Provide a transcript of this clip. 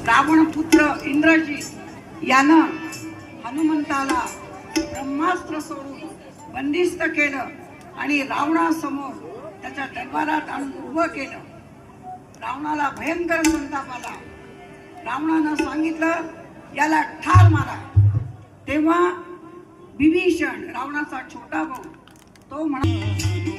रावण पुत्र इंद्रजित यानं हनुमंताला ब्रह्मास्त्र सोडून बंदिस्त केलं आणि रावणासमोर त्याच्या दरबारात आणून उभं केलं. रावणाला भयंकर संताप आला. रावणानं सांगितलं याला ठार मारा. तेव्हा विभीषण रावणाचा छोटा भाऊ तो म्हणाला